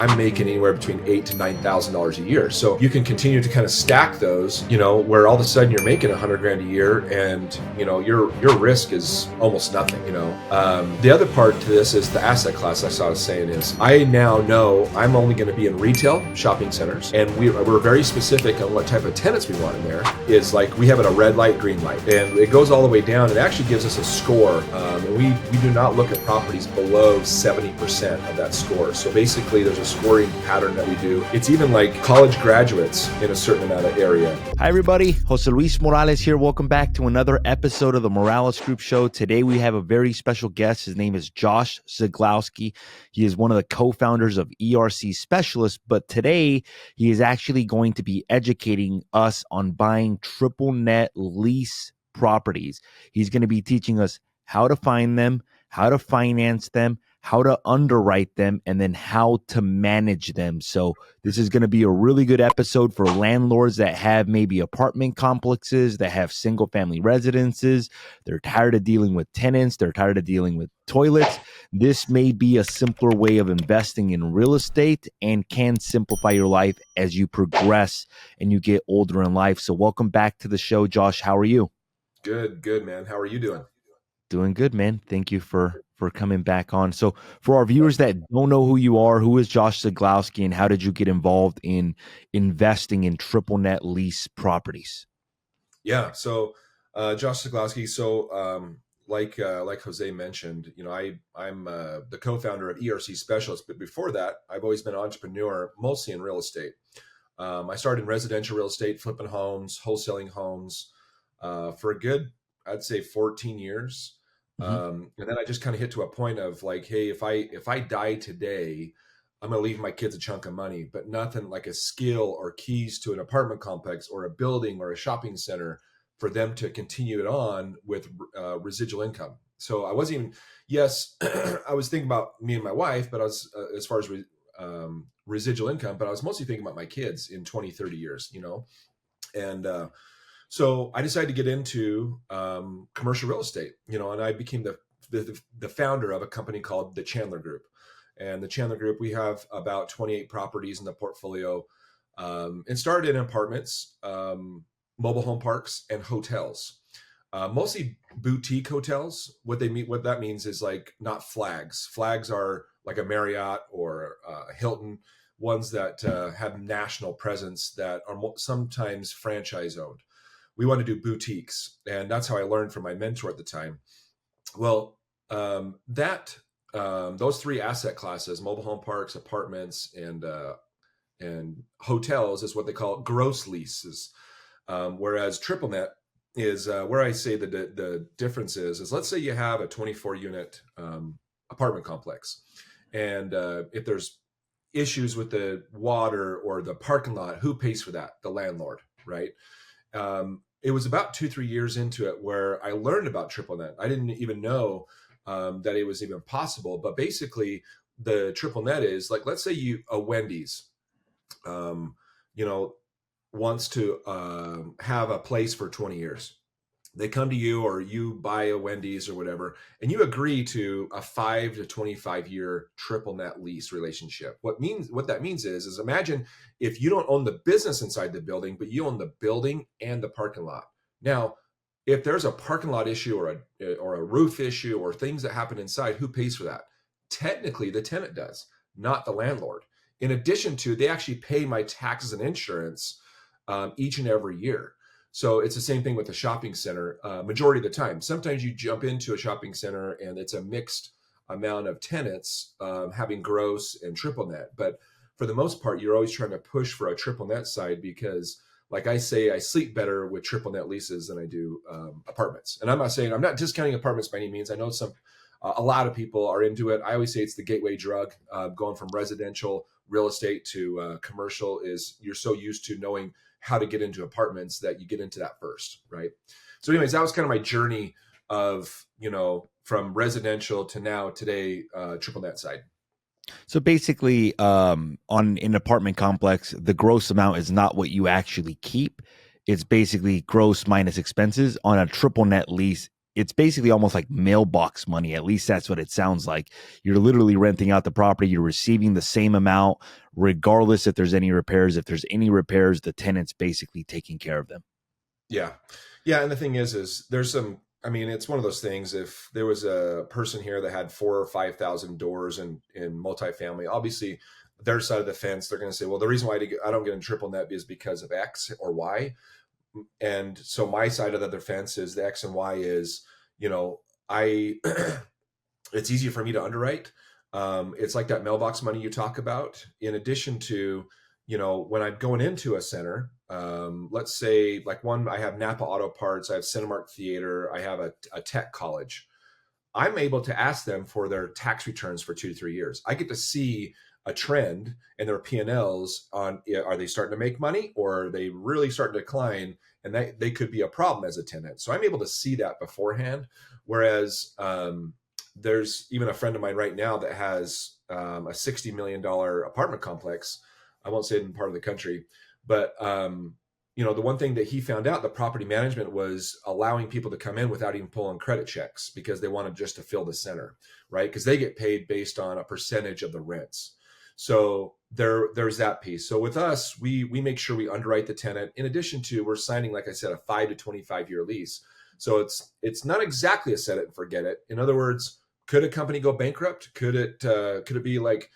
I'm making anywhere between $8,000 to $9,000 a year. So you can continue to kind of stack those, where all of a sudden you're making $100,000 a year, and your risk is almost nothing. The other part to this is the asset class. I was saying is I now know I'm only going to be in retail shopping centers, and we're very specific on what type of tenants we want in there. Is like we have it a red light, green light, and it goes all the way down. It actually gives us a score, and we do not look at properties below 70% of that score. So basically, there's a scoring pattern that we do. It's even like college graduates in a certain amount of area. Hi, everybody. Jose Luis Morales here. Welcome back to another episode of the Morales Group Show. Today, we have a very special guest. His name is Josh Zieglowsky. He is one of the co-founders of ERC Specialists, but today he is actually going to be educating us on buying triple net lease properties. He's going to be teaching us how to find them, how to finance them, how to underwrite them, and then how to manage them. So this is going to be a really good episode for landlords that have maybe apartment complexes, that have single family residences. They're tired of dealing with tenants. They're tired of dealing with toilets. This may be a simpler way of investing in real estate and can simplify your life as you progress and you get older in life. So welcome back to the show, Josh. How are you? Good, man. How are you doing? Doing good, man. Thank you for coming back on. So for our viewers that don't know who you are, who is Josh Siglowsky, and how did you get involved in investing in triple net lease properties? Yeah. So Josh Siglowsky. So like Jose mentioned, I'm the co-founder of ERC Specialists, but before that, I've always been an entrepreneur, mostly in real estate. I started in residential real estate, flipping homes, wholesaling homes for a good, I'd say 14 years. And then I just kind of hit to a point of like, hey, if I die today, I'm going to leave my kids a chunk of money, but nothing like a skill or keys to an apartment complex or a building or a shopping center for them to continue it on with residual income. So I wasn't even, yes, I was thinking about me and my wife, but I was, as far as residual income, but I was mostly thinking about my kids in 20, 30 years, and so I decided to get into commercial real estate, and I became the founder of a company called the Chandler Group. And the Chandler Group, we have about 28 properties in the portfolio, and started in apartments, mobile home parks, and hotels. Mostly boutique hotels. What that means is like not flags. Flags are like a Marriott or a Hilton, ones that have national presence that are sometimes franchise owned. We want to do boutiques, and that's how I learned from my mentor at the time. Well, those three asset classes, mobile home parks, apartments, and hotels, is what they call gross leases. Whereas triple net is where I say the difference is let's say you have a 24 unit apartment complex, and if there's issues with the water or the parking lot, who pays for that? The landlord, right? It was about 2-3 years into it where I learned about triple net. I didn't even know that it was even possible. But basically, the triple net is like, let's say a Wendy's, wants to have a place for 20 years. They come to you, or you buy a Wendy's or whatever, and you agree to a 5 to 25 year triple net lease relationship. What that means is imagine if you don't own the business inside the building, but you own the building and the parking lot. Now, if there's a parking lot issue or a roof issue or things that happen inside, who pays for that? Technically, the tenant does, not the landlord. In addition to, they actually pay my taxes and insurance each and every year. So it's the same thing with the shopping center. Majority of the time, sometimes you jump into a shopping center and it's a mixed amount of tenants having gross and triple net. But for the most part, you're always trying to push for a triple net side because, like I say, I sleep better with triple net leases than I do apartments. And I'm not discounting apartments by any means. I know a lot of people are into it. I always say it's the gateway drug. Going from residential real estate to commercial is you're so used to knowing how to get into apartments that you get into that first, right? So anyways, that was kind of my journey of, from residential to now today, triple net side. So basically, on an apartment complex, the gross amount is not what you actually keep. It's basically gross minus expenses. On a triple net lease, it's basically almost like mailbox money. At least that's what it sounds like. You're literally renting out the property. You're receiving the same amount, regardless if there's any repairs. If there's any repairs, the tenant's basically taking care of them. Yeah. Yeah. And the thing is there's some, I mean, it's one of those things. If there was a person here that had 4,000 or 5,000 doors in multifamily, obviously their side of the fence, they're going to say, well, the reason why I don't get in triple net is because of X or Y. And so my side of the fence is the X and Y is, I, it's easier for me to underwrite. It's like that mailbox money you talk about. In addition to, when I'm going into a center, let's say like I have Napa Auto Parts, I have Cinemark Theater, I have a tech college. I'm able to ask them for their tax returns for 2 to 3 years. I get to see a trend in their P&Ls on, are they starting to make money or are they really starting to decline? And they could be a problem as a tenant. So I'm able to see that beforehand. Whereas there's even a friend of mine right now that has a $60 million apartment complex. I won't say it in part of the country, but the one thing that he found out, the property management was allowing people to come in without even pulling credit checks because they wanted just to fill the center, right? Because they get paid based on a percentage of the rents. So there's that piece. So with us, we make sure we underwrite the tenant. In addition to, we're signing, like I said, a 5 to 25 year lease. So it's not exactly a set it and forget it. In other words, could a company go bankrupt? Could it be like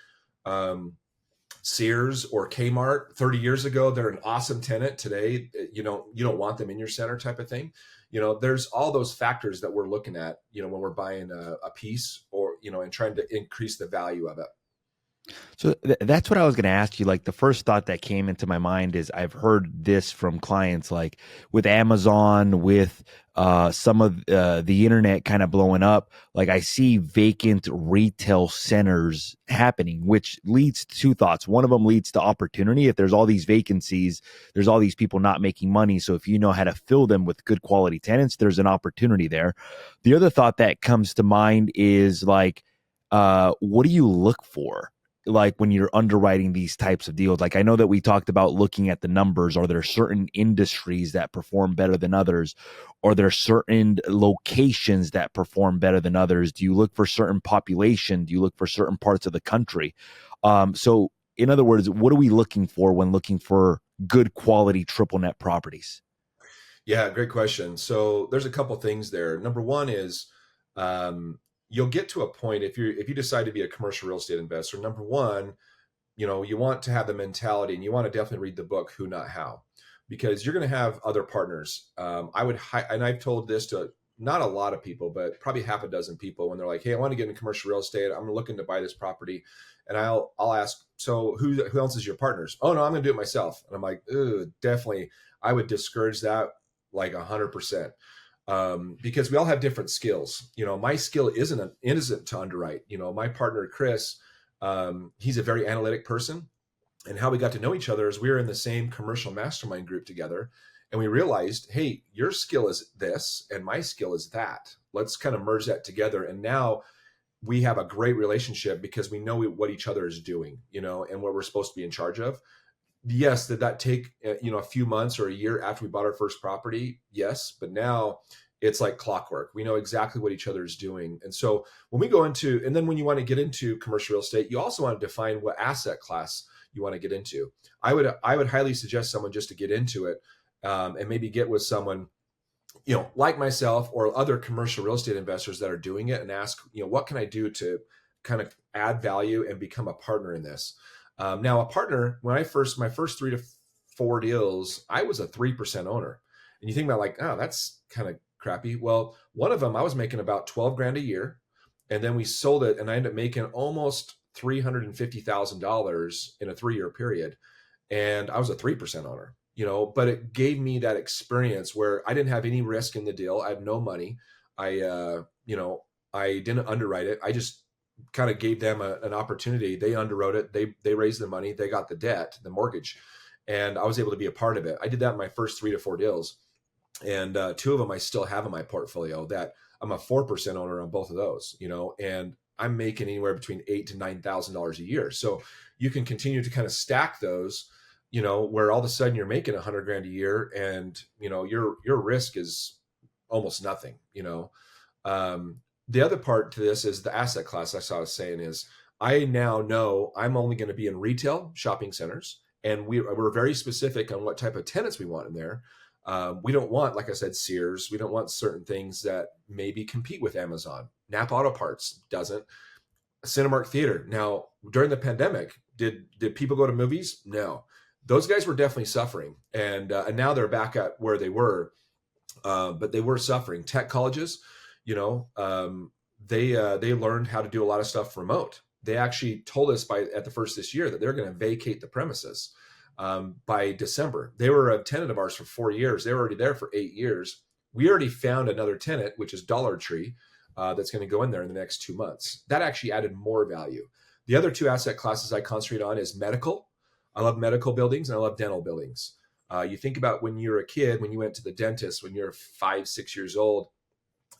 Sears or Kmart 30 years ago? They're an awesome tenant. Today, you don't want them in your center, type of thing. There's all those factors that we're looking at, when we're buying a piece or, and trying to increase the value of it. So that's what I was going to ask you. Like the first thought that came into my mind is I've heard this from clients, like with Amazon, with some of the internet kind of blowing up. Like I see vacant retail centers happening, which leads to two thoughts. One of them leads to opportunity. If there's all these vacancies, there's all these people not making money. So if you know how to fill them with good quality tenants, there's an opportunity there. The other thought that comes to mind is like, what do you look for? Like when you're underwriting these types of deals? Like I know that we talked about looking at the numbers. Are there certain industries that perform better than others? Are there certain locations that perform better than others? Do you look for certain population? Do you look for certain parts of the country? So in other words, what are we looking for when looking for good quality triple net properties? Yeah, great question. So there's a couple things there. Number one is you'll get to a point if you decide to be a commercial real estate investor. Number one, you want to have the mentality, and you want to definitely read the book Who Not How, because you're going to have other partners. And I've told this to not a lot of people, but probably half a dozen people when they're like, "Hey, I want to get into commercial real estate. I'm looking to buy this property," and I'll ask, "So who else is your partners?" "Oh no, I'm going to do it myself." And I'm like, "Ooh, definitely, I would discourage that like 100%." Because we all have different skills. My skill isn't to underwrite. My partner Chris, he's a very analytic person, and how we got to know each other is we were in the same commercial mastermind group together, and we realized, hey, your skill is this, and my skill is that. Let's kind of merge that together, and now we have a great relationship because we know what each other is doing, and what we're supposed to be in charge of. Yes, did that take a few months or a year after we bought our first property? Yes, but now it's like clockwork. We know exactly what each other is doing. And so when we go into, and then when you want to get into commercial real estate, you also want to define what asset class you want to get into. I would highly suggest someone just to get into it, and maybe get with someone, like myself or other commercial real estate investors that are doing it, and ask, what can I do to kind of add value and become a partner in this? Now, a partner, my first 3 to 4 deals, I was a 3% owner. And you think about like, oh, that's kind of crappy. Well, one of them, I was making about 12 grand a year. And then we sold it, and I ended up making almost $350,000 in a 3-year period. And I was a 3% owner, but it gave me that experience where I didn't have any risk in the deal. I had no money. I didn't underwrite it. I just kind of gave them an opportunity. They underwrote it. They raised the money. They got the debt, the mortgage, and I was able to be a part of it. I did that in my first 3 to 4 deals, and 2 of them I still have in my portfolio. That I'm a 4% owner on both of those, and I'm making anywhere between $8,000 to $9,000 a year. So you can continue to kind of stack those, where all of a sudden you're making 100 grand a year, and your risk is almost nothing. The other part to this is the asset class. That's what I was saying is I now know I'm only going to be in retail shopping centers, and we're very specific on what type of tenants we want in there. We don't want, like I said, Sears. We don't want certain things that maybe compete with Amazon. Napa Auto Parts doesn't. Cinemark Theater. Now, during the pandemic, did people go to movies? No. Those guys were definitely suffering, and now they're back at where they were, but they were suffering. Tech colleges, you know, they learned how to do a lot of stuff remote. They actually told us at the first this year that they're going to vacate the premises by December. They were a tenant of ours for 4 years. They were already there for 8 years. We already found another tenant, which is Dollar Tree, that's going to go in there in the next 2 months. That actually added more value. The other two asset classes I concentrate on is medical. I love medical buildings and I love dental buildings. You think about when you were a kid, when you went to the dentist, when you're 5, 6 years old,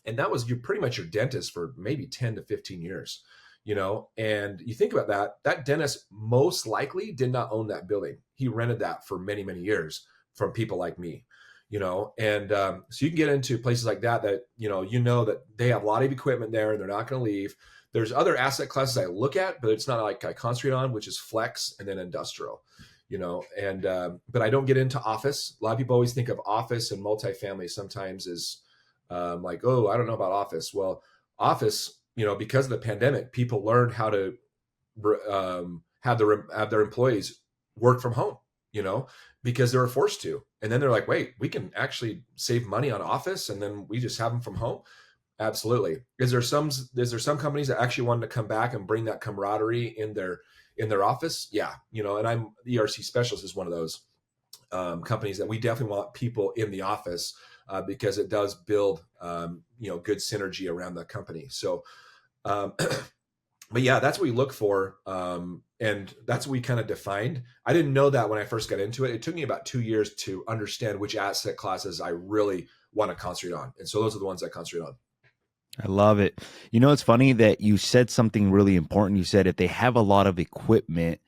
and that was pretty much your dentist for maybe 10 to 15 years, you know, and you think about that dentist most likely did not own that building. He rented that for many, many years from people like me, you know, and so you can get into places like that, you know, that they have a lot of equipment there and they're not going to leave. There's other asset classes I look at, but it's not like I concentrate on, which is flex and then industrial, you know, and but I don't get into office. A lot of people always think of office and multifamily sometimes as like, oh, I don't know about office. Well, office, you know, because of the pandemic, people learned how to have their employees work from home, you know, because they were forced to. And then they're like, wait, we can actually save money on office, and then we just have them from home. Absolutely. Is there some companies that actually wanted to come back and bring that camaraderie in their office? Yeah, you know, and I'm the ERC specialist is one of those companies that we definitely want people in the office because it does build you know, good synergy around the company. So but yeah, that's what we look for, and that's what we kind of defined. I didn't know that when I first got into it. It took me about 2 years to understand which asset classes I really want to concentrate on, and so those are the ones I concentrate on. I love it. You know, it's funny that you said something really important. You said if they have a lot of equipment,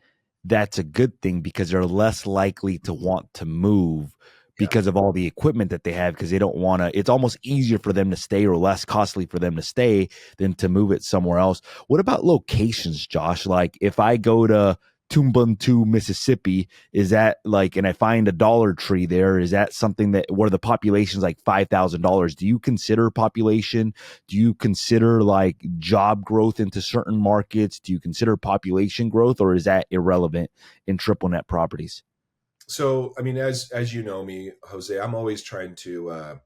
that's a good thing because they're less likely to want to move Yeah. because of all the equipment that they have, because they don't want to. It's almost easier for them to stay or less costly for them to stay than to move it somewhere else. What about locations, Josh? Like if I go to Tumbuntu, Mississippi, is that like, and I find a Dollar Tree there, is that something that where the population's like $5,000? Do you consider population? Do you consider like job growth into certain markets? Do you consider population growth, or is that irrelevant in triple net properties? So, I mean, as you know me, Jose, I'm always trying to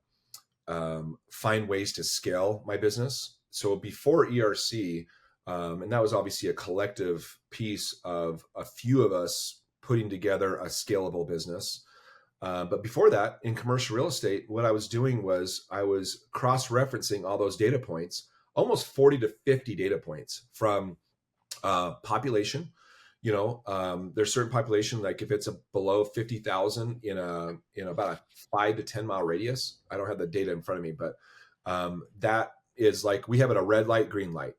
find ways to scale my business. So before ERC, and that was obviously a collective piece of a few of us putting together a scalable business. But before that, in commercial real estate, what I was doing was I was cross-referencing all those data points, almost 40 to 50 data points from population. You know, there's certain population, like if it's below 50,000 in about a 5 to 10 mile radius. I don't have the data in front of me, but that is like we have it a red light, green light,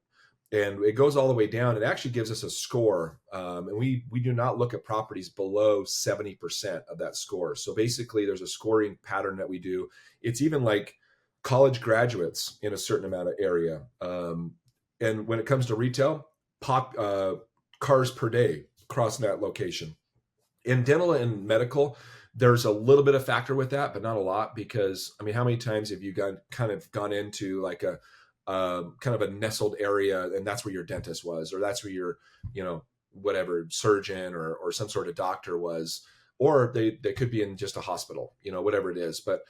and it goes all the way down. It actually gives us a score, and we do not look at properties below 70% of that score. So basically, there's a scoring pattern that we do. It's even like college graduates in a certain amount of area, and when it comes to retail, cars per day crossing that location. In dental and medical, there's a little bit of factor with that, but not a lot, because I mean, how many times have you gone into like a kind of a nestled area, and that's where your dentist was, or that's where your, you know, whatever surgeon or some sort of doctor was, or they could be in just a hospital, you know, whatever it is. But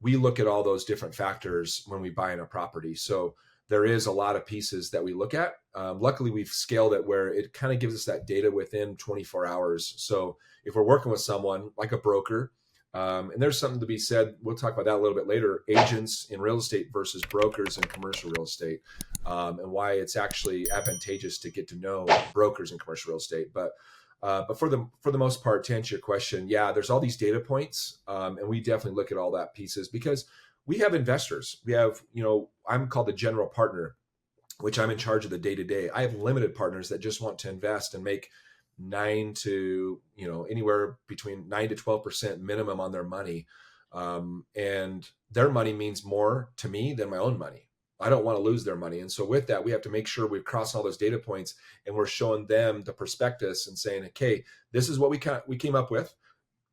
we look at all those different factors when we buy in a property. So there is a lot of pieces that we look at. Luckily, we've scaled it where it kind of gives us that data within 24 hours. So if we're working with someone like a broker, and there's something to be said, we'll talk about that a little bit later, agents in real estate versus brokers in commercial real estate, and why it's actually advantageous to get to know brokers in commercial real estate. But for the most part, to answer your question, yeah, there's all these data points, and we definitely look at all that pieces because we have investors. We have, you know, I'm called the general partner, which I'm in charge of the day-to-day. I have limited partners that just want to invest and make 9 to, you know, anywhere between 9 to 12% minimum on their money. And their money means more to me than my own money. I don't want to lose their money. And so with that, we have to make sure we're crossing all those data points and we're showing them the prospectus and saying, okay, this is what we came up with.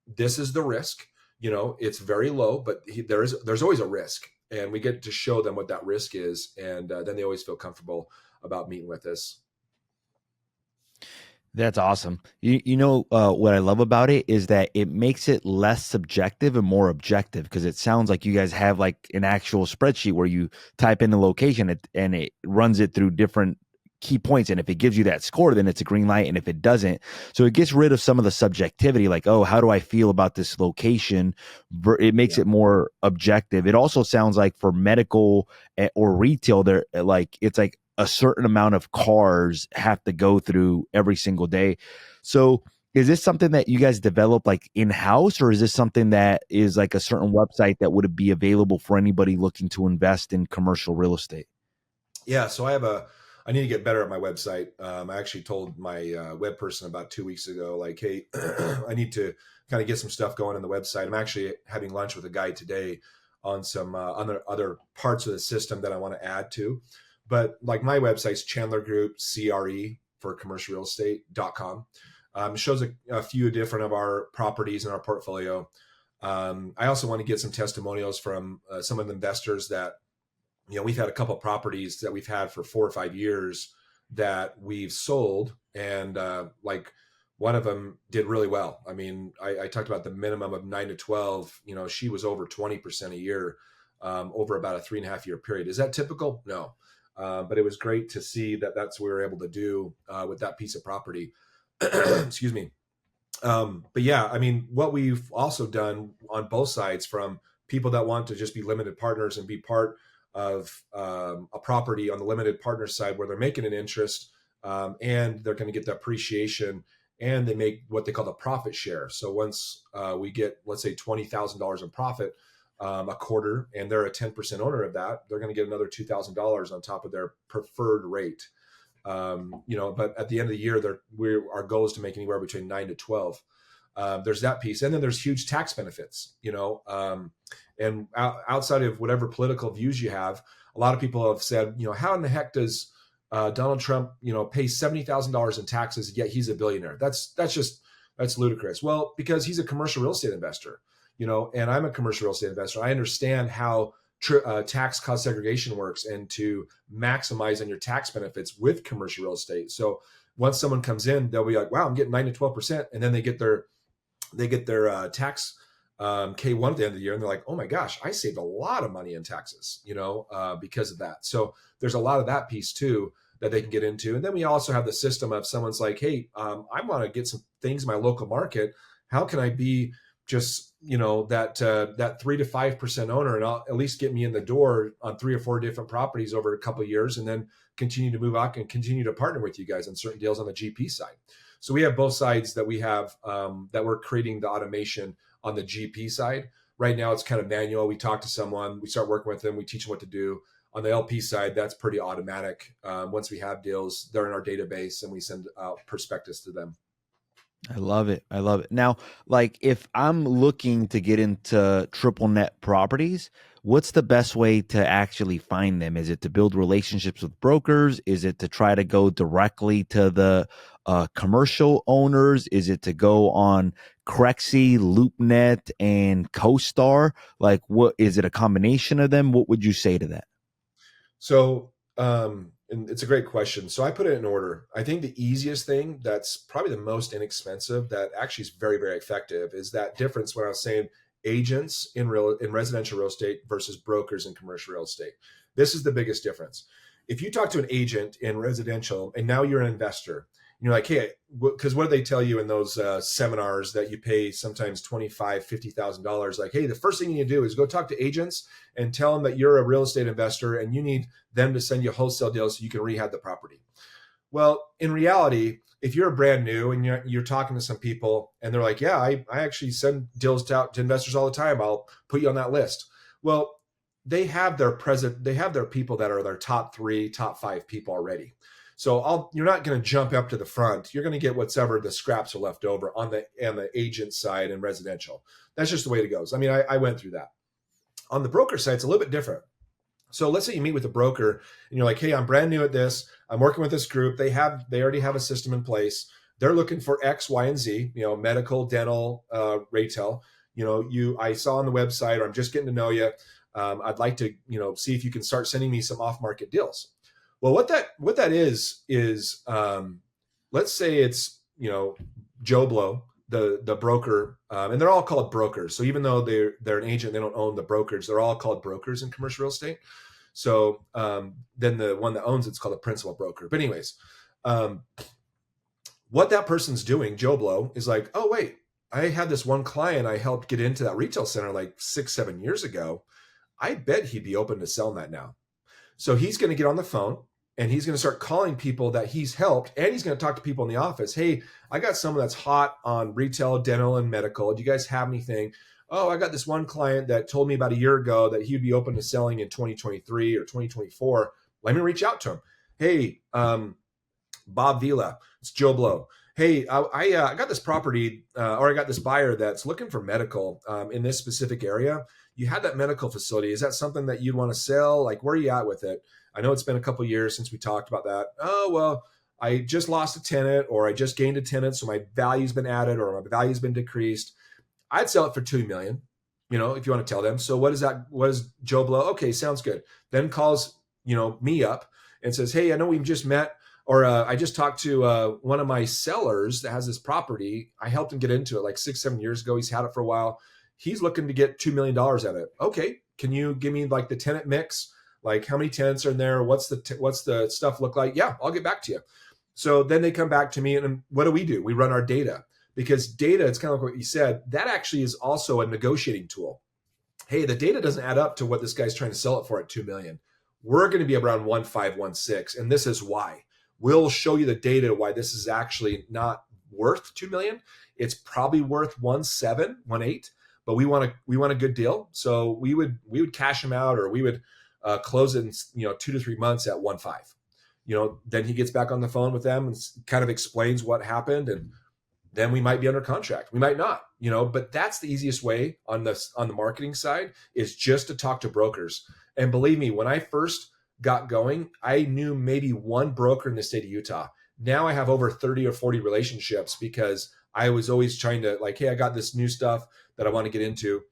This is the risk. It's very low, but there's always a risk, and we get to show them what that risk is, and then they always feel comfortable about meeting with us. That's awesome. What I love about it is that it makes it less subjective and more objective, because it sounds like you guys have like an actual spreadsheet where you type in the location and it runs it through different key points. And if it gives you that score, then it's a green light. And if it doesn't, so it gets rid of some of the subjectivity, like, oh, how do I feel about this location? It makes it more objective. It also sounds like for medical or retail, they're like, it's like a certain amount of cars have to go through every single day. So is this something that you guys develop like in-house, or is this something that is like a certain website that would be available for anybody looking to invest in commercial real estate? Yeah, so I need to get better at my website. I actually told my web person about 2 weeks ago, like, hey, I need to kind of get some stuff going on the website. I'm actually having lunch with a guy today on some other parts of the system that I want to add to. But like my website's Chandler Group CRE for commercial real estate.com. It shows a few different of our properties in our portfolio. I also want to get some testimonials from some of the investors that, we've had a couple of properties that we've had for 4 or 5 years that we've sold, and like one of them did really well. I mean, I talked about the minimum of 9 to 12. She was over 20% a year over about a 3.5 year period. Is that typical? No. But it was great to see that that's what we were able to do with that piece of property. Excuse me. But yeah, I mean, what we've also done on both sides, from people that want to just be limited partners and be part of a property on the limited partner side where they're making an interest, and they're going to get the appreciation, and they make what they call the profit share. So once we get, let's say, $20,000 in profit a quarter, and they're a 10% owner of that, they're going to get another $2,000 on top of their preferred rate. But at the end of the year, our goal is to make anywhere between 9 to 12. There's that piece. And then there's huge tax benefits, and outside of whatever political views you have, a lot of people have said, how in the heck does Donald Trump, pay $70,000 in taxes, yet he's a billionaire? That's ludicrous. Well, because he's a commercial real estate investor, and I'm a commercial real estate investor. I understand how tax cost segregation works, and to maximize on your tax benefits with commercial real estate. So once someone comes in, they'll be like, wow, I'm getting 9 to 12%. And then they get their tax K1 at the end of the year, and they're like, oh my gosh, I saved a lot of money in taxes, because of that. So there's a lot of that piece too that they can get into. And then we also have the system of someone's like, hey, I want to get some things in my local market. How can I be just, that 3 to 5% owner, and I'll at least get me in the door on 3 or 4 different properties over a couple of years, and then continue to move out and continue to partner with you guys on certain deals on the GP side. So we have both sides that we have, that we're creating the automation on the GP side. Right now, it's kind of manual. We talk to someone, we start working with them, we teach them what to do. On the LP side, that's pretty automatic. Once we have deals, they're in our database, and we send out prospectus to them. I love it. I love it. Now, like if I'm looking to get into triple net properties, what's the best way to actually find them? Is it to build relationships with brokers? Is it to try to go directly to the commercial owners? Is it to go on Crexy, Loopnet, and CoStar? Like, what is it? A combination of them? What would you say to that? So, and it's a great question. So I put it in order. I think the easiest thing, that's probably the most inexpensive, that actually is very, very effective, is that difference when I was saying agents in residential real estate versus brokers in commercial real estate. This is the biggest difference. If you talk to an agent in residential, and now you're an investor, and you're like, hey, because what do they tell you in those seminars that you pay sometimes $25,000, $50,000? Like, hey, the first thing you need to do is go talk to agents and tell them that you're a real estate investor and you need them to send you wholesale deals so you can rehab the property. Well, in reality, if you're brand new and you're talking to some people and they're like, yeah, I actually send deals out to investors all the time, I'll put you on that list. Well, they have their people that are their top 3, top 5 people already. So you're not going to jump up to the front. You're going to get whatever the scraps are left over on the agent side and residential. That's just the way it goes. I mean, I went through that. On the broker side, it's a little bit different. So let's say you meet with a broker and you're like, hey, I'm brand new at this. I'm working with this group. They already have a system in place. They're looking for X, Y, and Z, medical, dental, retail. I saw on the website, or I'm just getting to know you. I'd like to, see if you can start sending me some off-market deals. Well, what that is, let's say it's, Joe Blow, the broker, and they're all called brokers. So even though they're an agent, they don't own the brokerage. They're all called brokers in commercial real estate. So then the one that owns it's called a principal broker. But anyways, what that person's doing, Joe Blow, is like, oh wait, I had this one client I helped get into that retail center like 6-7 years ago. I bet he'd be open to selling that now. So he's going to get on the phone and he's going to start calling people that he's helped, and he's going to talk to people in the office. Hey, I got someone that's hot on retail, dental, and medical. Do you guys have anything? Oh, I got this one client that told me about a year ago that he'd be open to selling in 2023 or 2024. Let me reach out to him. Hey, Bob Vila, it's Joe Blow. Hey, I got this property, or I got this buyer that's looking for medical in this specific area. You had that medical facility. Is that something that you'd want to sell? Like, where are you at with it? I know it's been a couple of years since we talked about that. Oh, well, I just lost a tenant, or I just gained a tenant, so my value's been added, or my value's been decreased. I'd sell it for $2 million, if you want to tell them. So what is that? What is Joe Blow? Okay, sounds good. Then calls, me up and says, hey, I know we've just met, or I just talked to one of my sellers that has this property. I helped him get into it like 6-7 years ago. He's had it for a while. He's looking to get $2 million out of it. Okay, can you give me like the tenant mix? Like how many tenants are in there? What's the stuff look like? Yeah, I'll get back to you. So then they come back to me, and what do? We run our data, because data, it's kind of like what you said, that actually is also a negotiating tool. Hey, the data doesn't add up to what this guy's trying to sell it for at 2 million. We're going to be around 1.5, 1.6, and this is why. We'll show you the data why this is actually not worth 2 million. It's probably worth 1.7, 1.8, but we want a good deal. So we would cash him out, or we would close it in 2 to 3 months at 1.5. Then he gets back on the phone with them and kind of explains what happened, and then we might be under contract. We might not, but that's the easiest way on the marketing side, is just to talk to brokers. And believe me, when I first got going, I knew maybe one broker in the state of Utah. Now I have over 30 or 40 relationships, because I was always trying to like, hey, I got this new stuff that I want to get into.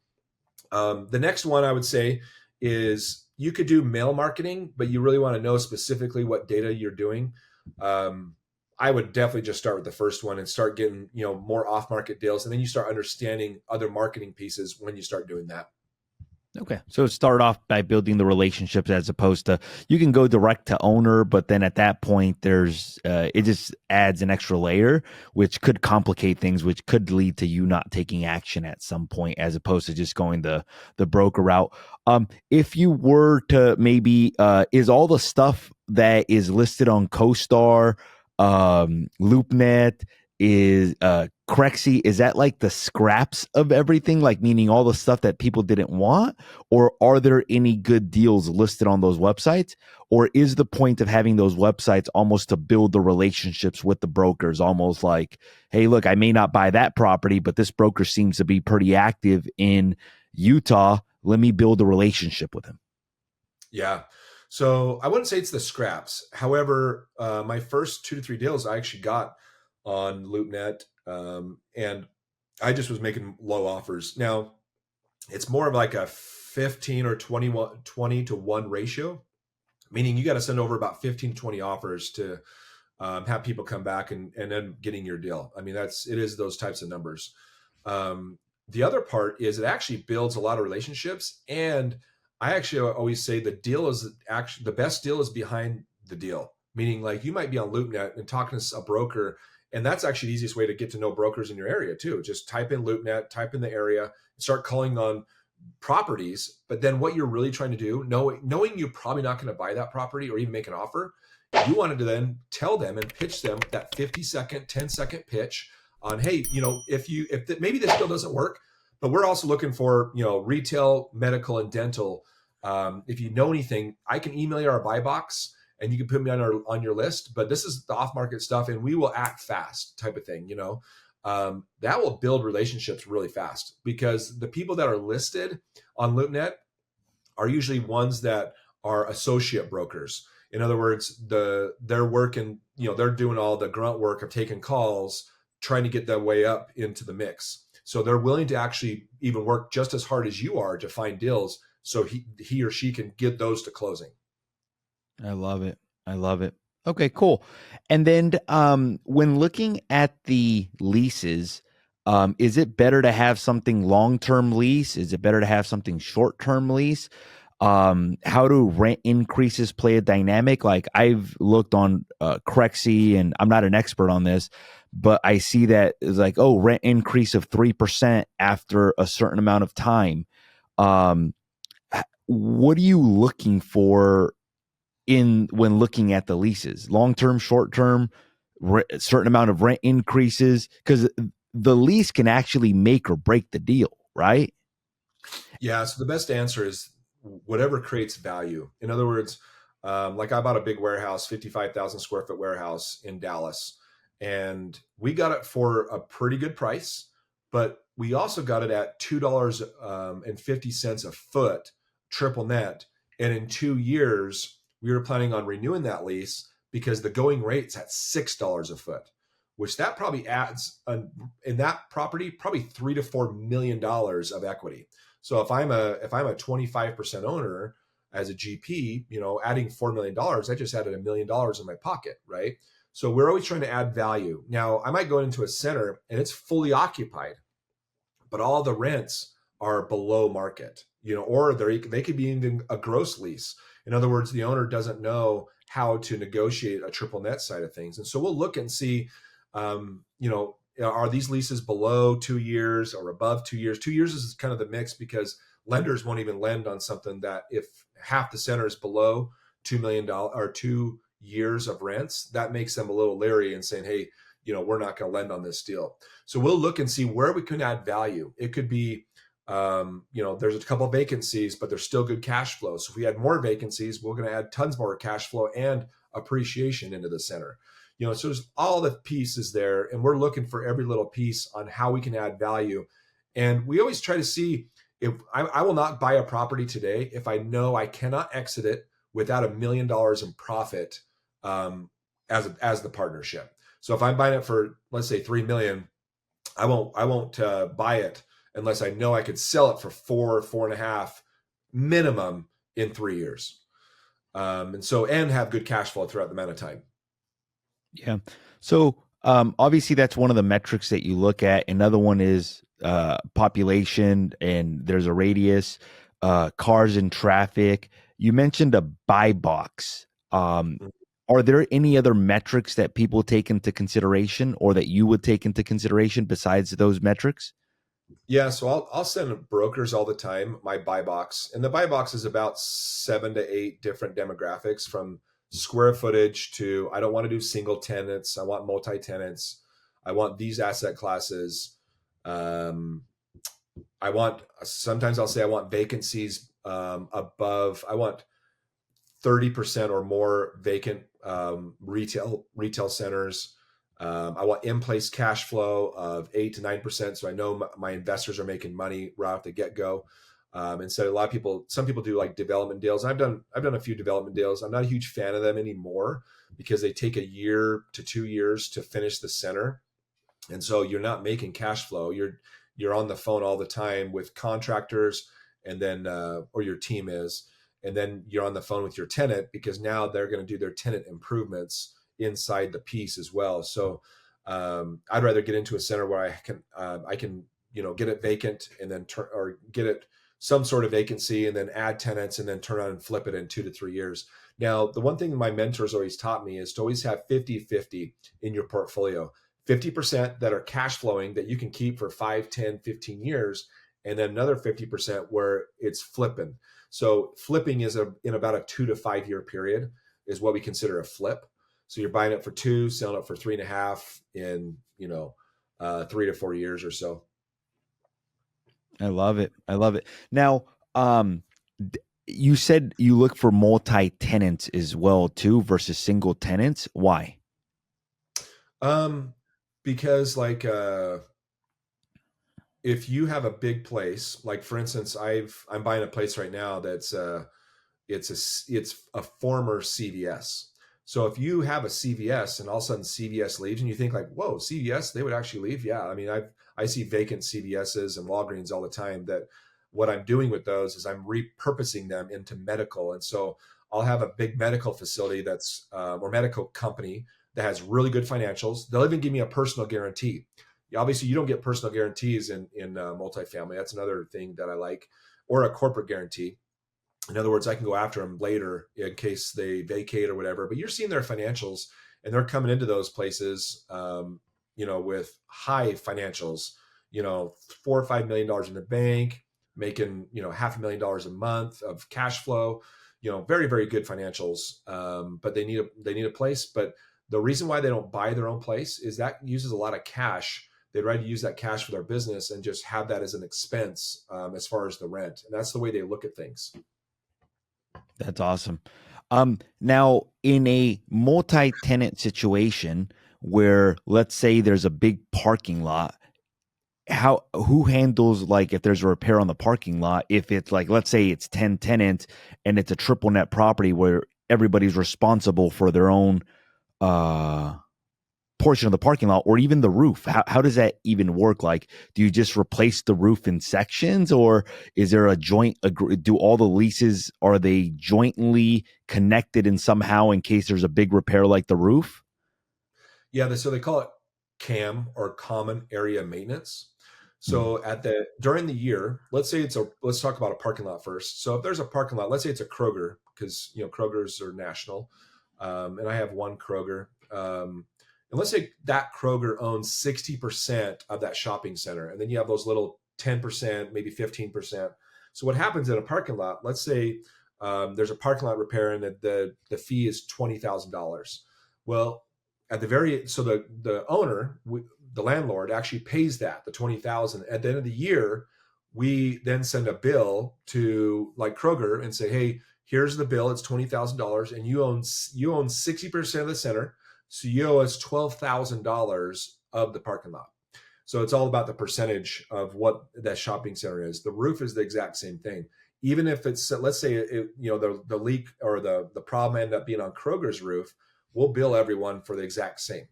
The next one I would say is, you could do mail marketing, but you really want to know specifically what data you're doing. I would definitely just start with the first one and start getting, more off-market deals. And then you start understanding other marketing pieces when you start doing that. Okay. So start off by building the relationships, as opposed to, you can go direct to owner, but then at that point there's it just adds an extra layer, which could complicate things, which could lead to you not taking action at some point, as opposed to just going the broker route. If you were to maybe is all the stuff that is listed on CoStar, Loopnet, is Crexy, is that like the scraps of everything, like meaning all the stuff that people didn't want? Or are there any good deals listed on those websites? Or is the point of having those websites almost to build the relationships with the brokers, almost like, hey, look, I may not buy that property, but this broker seems to be pretty active in Utah. Let me build a relationship with him. Yeah. So I wouldn't say it's the scraps. However, my first 2 to 3 deals I actually got on Loopnet, and I just was making low offers. Now, it's more of like a 15 or 20 to 1 ratio, meaning you got to send over about 15 to 20 offers to have people come back and then getting your deal. I mean, it is those types of numbers. The other part is it actually builds a lot of relationships, and I actually always say the best deal is behind the deal. Meaning, like, you might be on Loopnet and talking to a broker, and that's actually the easiest way to get to know brokers in your area too. Just type in Loopnet, type in the area, and start calling on properties. But then what you're really trying to do, knowing you're probably not going to buy that property or even make an offer, you wanted to then tell them and pitch them that 50-second, 10-second pitch on, hey, if maybe this deal doesn't work, but we're also looking for, retail, medical, and dental. If you know anything, I can email you our buy box, and you can put me on your list. But this is the off-market stuff, and we will act fast type of thing. That will build relationships really fast, because the people that are listed on Loopnet are usually ones that are associate brokers. In other words, they're working, they're doing all the grunt work of taking calls, trying to get their way up into the mix. So they're willing to actually even work just as hard as you are to find deals, so he or she can get those to closing. I love it. I love it. Okay, cool. And then when looking at the leases, is it better to have something long-term lease? Is it better to have something short-term lease? How do rent increases play a dynamic? Like I've looked on Crexy, and I'm not an expert on this, but I see that it's like, oh, rent increase of 3% after a certain amount of time. Um, what are you looking for in when looking at the leases? Long term, short term, a certain amount of rent increases, because the lease can actually make or break the deal, right? Yeah. So the best answer is whatever creates value. In other words, like I bought a big warehouse, 55,000 square foot warehouse in Dallas, and we got it for a pretty good price, but we also got it at $2.50 a foot, triple net. And in 2 years, we were planning on renewing that lease because the going rate's at $6 a foot, which that probably adds in that property probably $3 to $4 million of equity. So if I'm a 25% owner as a GP, adding $4 million, I just added $1 million in my pocket, right? So we're always trying to add value. Now I might go into a center and it's fully occupied, but all the rents are below market, or they could be even a gross lease. In other words, the owner doesn't know how to negotiate a triple net side of things, and so we'll look and see, are these leases below 2 years or above 2 years? 2 years is kind of the mix because lenders won't even lend on something that if half the center is below $2 million or 2 years of rents, that makes them a little leery and saying, hey, we're not going to lend on this deal. So we'll look and see where we can add value. It could be, there's a couple of vacancies, but there's still good cash flow. So if we add more vacancies, we're going to add tons more cash flow and appreciation into the center. So there's all the pieces there, and we're looking for every little piece on how we can add value. And we always try to see if I will not buy a property today if I know I cannot exit it without $1 million in profit, as the partnership. So if I'm buying it for, let's say, 3 million, I won't buy it unless I know I could sell it for 4.5 minimum in 3 years, and have good cash flow throughout the amount of time. Yeah. So obviously that's one of the metrics that you look at. Another one is population, and there's a radius, cars and traffic. You mentioned a buy box. Are there any other metrics that people take into consideration, or that you would take into consideration besides those metrics? Yeah, so I'll send brokers all the time my buy box, and the buy box is about 7 to 8 different demographics, from square footage to I don't want to do single tenants, I want multi-tenants, I want these asset classes. Um, I want sometimes I'll say I want vacancies above. I want 30% or more vacant retail centers. I want in-place cash flow of 8 to 9%, so I know my investors are making money right off the get-go. And so some people do like development deals. I've done a few development deals. I'm not a huge fan of them anymore because they take 1 to 2 years to finish the center, and so you're not making cash flow. You're on the phone all the time with contractors, and then or your team is, and then you're on the phone with your tenant because now they're going to do their tenant improvements inside the piece as well. So I'd rather get into a center where I can get it vacant and then or get it some sort of vacancy and then add tenants and then turn on and flip it in 2 to 3 years. Now, the one thing my mentors always taught me is to always have 50-50 in your portfolio. 50% that are cash flowing that you can keep for 5, 10, 15 years, and then another 50% where it's flipping. So flipping is in about a 2 to 5 year period is what we consider a flip. So you're buying it for 2, selling it for 3.5 in 3 to 4 years or so. I love it. I love it. Now, you said you look for multi-tenants as well too versus single tenants. Why? Because if you have a big place, like for instance, I'm buying a place right now that's it's a former CVS. So if you have a CVS and all of a sudden CVS leaves and you think like, whoa, CVS, they would actually leave. Yeah. I mean, I see vacant CVSs and Walgreens all the time. That what I'm doing with those is I'm repurposing them into medical. And so I'll have a big medical facility that's or medical company that has really good financials. They'll even give me a personal guarantee. Obviously, you don't get personal guarantees in multifamily. That's another thing that I like, or a corporate guarantee. In other words, I can go after them later in case they vacate or whatever. But you're seeing their financials, and they're coming into those places, with high financials. $4 or $5 million in the bank, making $500,000 a month of cash flow. Very very good financials. But they need a place. But the reason why they don't buy their own place is that uses a lot of cash. They'd rather use that cash for their business and just have that as an expense as far as the rent. And that's the way they look at things. That's awesome. Now, in a multi-tenant situation where, let's say, there's a big parking lot, who handles, like, if there's a repair on the parking lot? If it's like, let's say it's 10 tenants and it's a triple net property where everybody's responsible for their own portion of the parking lot, or even the roof. How does that even work? Like, do you just replace the roof in sections, or is there a joint? Do all the leases, are they jointly connected in somehow in case there's a big repair like the roof? Yeah, so they call it CAM, or common area maintenance. So during the year, let's talk about a parking lot first. So if there's a parking lot, let's say it's a Kroger, because Krogers are national, and I have one Kroger. And let's say that Kroger owns 60% of that shopping center. And then you have those little 10%, maybe 15%. So what happens in a parking lot, let's say there's a parking lot repair and the fee is $20,000. Well, the owner, the landlord, actually pays that, the $20,000. At the end of the year, we then send a bill to like Kroger and say, hey, here's the bill. It's $20,000 and you own 60% of the center. So you owe us $12,000 of the parking lot. So it's all about the percentage of what that shopping center is. The roof is the exact same thing. Even if it's, let's say, the leak or the problem ended up being on Kroger's roof, we'll bill everyone for the exact same.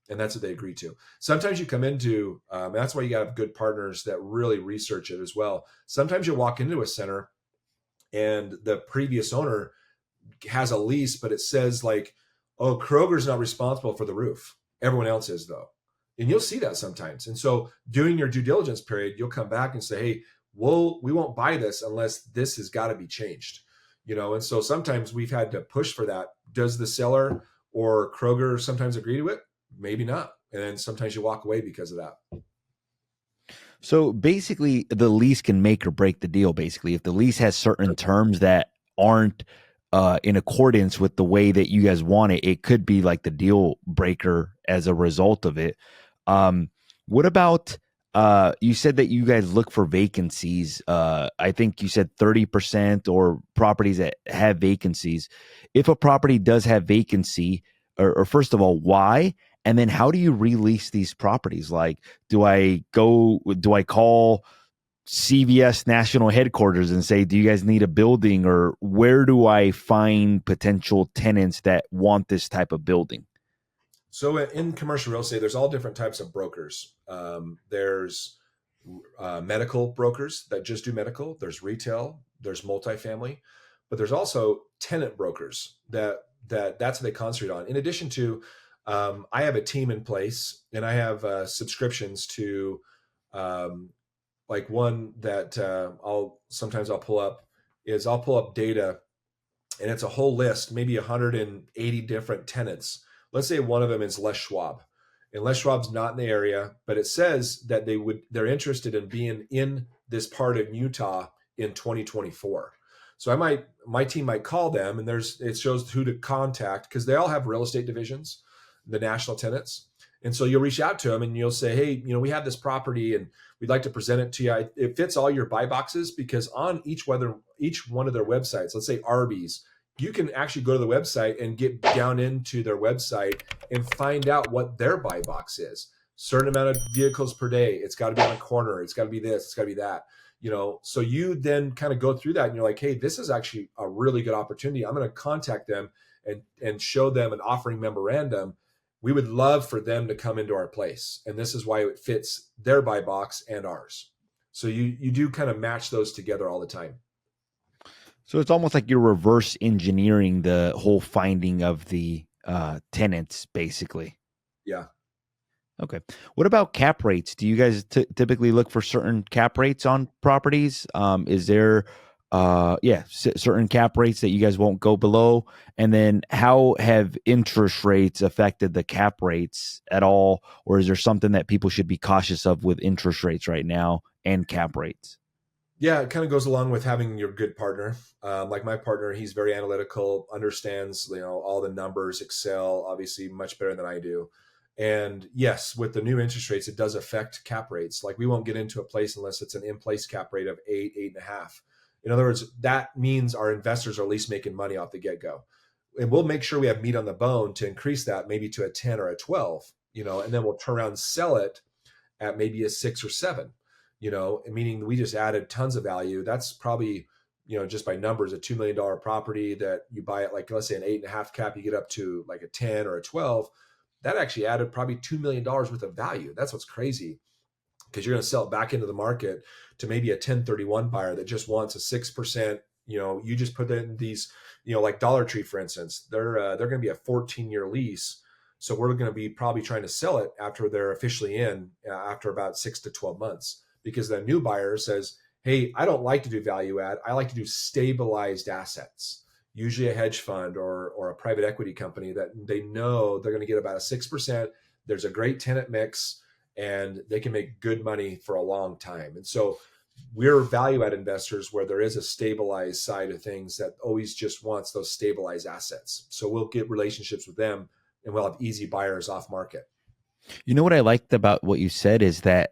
And that's what they agree to. Sometimes you come into, that's why you got to have good partners that really research it as well. Sometimes you walk into a center and the previous owner has a lease, but it says like, oh, Kroger's not responsible for the roof. Everyone else is, though. And you'll see that sometimes. And so during your due diligence period, you'll come back and say, hey, we won't buy this unless this has got to be changed. And so sometimes we've had to push for that. Does the seller or Kroger sometimes agree to it? Maybe not. And then sometimes you walk away because of that. So basically, the lease can make or break the deal, basically. If the lease has certain terms that aren't in accordance with the way that you guys want it, it could be like the deal breaker as a result of it. What about, you said that you guys look for vacancies. I think you said 30% or properties that have vacancies. If a property does have vacancy, or first of all, why? And then how do you release these properties? Like, do I call CVS national headquarters and say, do you guys need a building, or where do I find potential tenants that want this type of building? So in commercial real estate, there's all different types of brokers. There's medical brokers that just do medical. There's retail, there's multifamily, but there's also tenant brokers that's what they concentrate on. In addition to, I have a team in place and I have subscriptions to, like one that I'll pull up data, and it's a whole list, maybe 180 different tenants. Let's say one of them is Les Schwab, and Les Schwab's not in the area, but it says that they're interested in being in this part of Utah in 2024. So my team might call them, and it shows who to contact, because they all have real estate divisions, the national tenants. And so you'll reach out to them and you'll say, hey, we have this property and we'd like to present it to you. It fits all your buy boxes, because on each one of their websites, let's say Arby's, you can actually go to the website and get down into their website and find out what their buy box is. Certain amount of vehicles per day. It's got to be on a corner. It's got to be this. It's got to be that. So you then kind of go through that and you're like, hey, this is actually a really good opportunity. I'm going to contact them and show them an offering memorandum. We would love for them to come into our place, and this is why it fits their buy box and ours. So you do kind of match those together all the time. So it's almost like you're reverse engineering the whole finding of the tenants, basically. Yeah. Okay. What about cap rates? Do you guys typically look for certain cap rates on properties? Is there, certain cap rates that you guys won't go below? And then how have interest rates affected the cap rates at all? Or is there something that people should be cautious of with interest rates right now and cap rates? Yeah, it kind of goes along with having your good partner. Like my partner, he's very analytical, understands all the numbers, Excel, obviously much better than I do. And yes, with the new interest rates, it does affect cap rates. Like we won't get into a place unless it's an in-place cap rate of 8.5. In other words, that means our investors are at least making money off the get-go. And we'll make sure we have meat on the bone to increase that maybe to a 10 or a 12, and then we'll turn around and sell it at maybe a 6 or 7, meaning we just added tons of value. That's probably, just by numbers, a $2 million property that you buy at, like, let's say an 8.5 cap, you get up to like a 10 or a 12. That actually added probably $2 million worth of value. That's what's crazy, because you're going to sell it back into the market to maybe a 1031 buyer that just wants a 6%. You just put in these, like Dollar Tree, for instance, they're going to be a 14-year lease. So we're going to be probably trying to sell it after they're officially in, after about 6 to 12 months, because the new buyer says, hey, I don't like to do value add. I like to do stabilized assets, usually a hedge fund or a private equity company that they know they're going to get about a 6%. There's a great tenant mix and they can make good money for a long time. And so we're value add investors where there is a stabilized side of things that always just wants those stabilized assets. So we'll get relationships with them and we'll have easy buyers off market. You know what I liked about what you said is that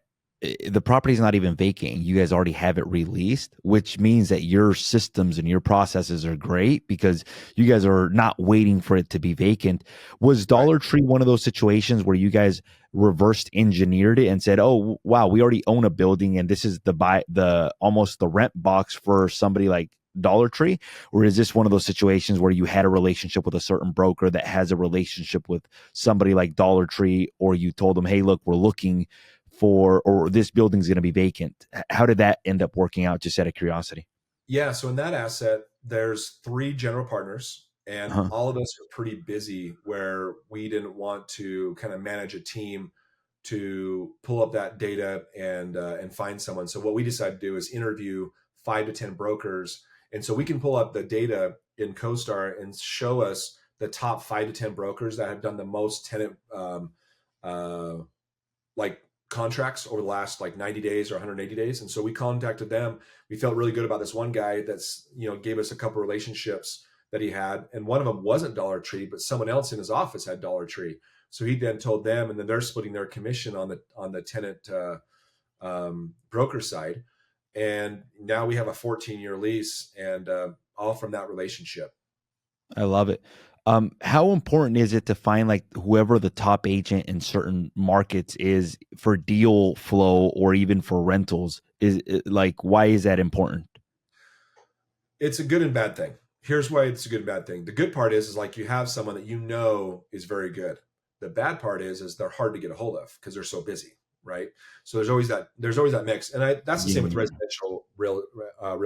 the property is not even vacant. You guys already have it released, which means that your systems and your processes are great because you guys are not waiting for it to be vacant. Was Dollar Tree one of those situations where you guys reversed engineered it and said, "Oh, wow, we already own a building and this is the almost the rent box for somebody like Dollar Tree?" Or is this one of those situations where you had a relationship with a certain broker that has a relationship with somebody like Dollar Tree, or you told them, "Hey, look, we're looking for, or this building's going to be vacant"? How did that end up working out, just out of curiosity? Yeah. So in that asset, there's 3 general partners, and Uh-huh. all of us are pretty busy where we didn't want to kind of manage a team to pull up that data and find someone. So what we decided to do is interview 5 to 10 brokers, and so we can pull up the data in CoStar and show us the top 5 to 10 brokers that have done the most tenant uh, like contracts over the last like 90 days or 180 days. And so we contacted them. We felt really good about this one guy that's, gave us a couple relationships that he had. And one of them wasn't Dollar Tree, but someone else in his office had Dollar Tree. So he then told them, and then they're splitting their commission on the tenant broker side. And now we have a 14-year lease, and all from that relationship. I love it. How important is it to find like whoever the top agent in certain markets is for deal flow or even for rentals? Like, why is that important? It's a good and bad thing. Here's why it's a good and bad thing. The good part is like you have someone that is very good. The bad part is they're hard to get a hold of because they're so busy, right? So there's always that mix, and that's the same with Yeah. residential real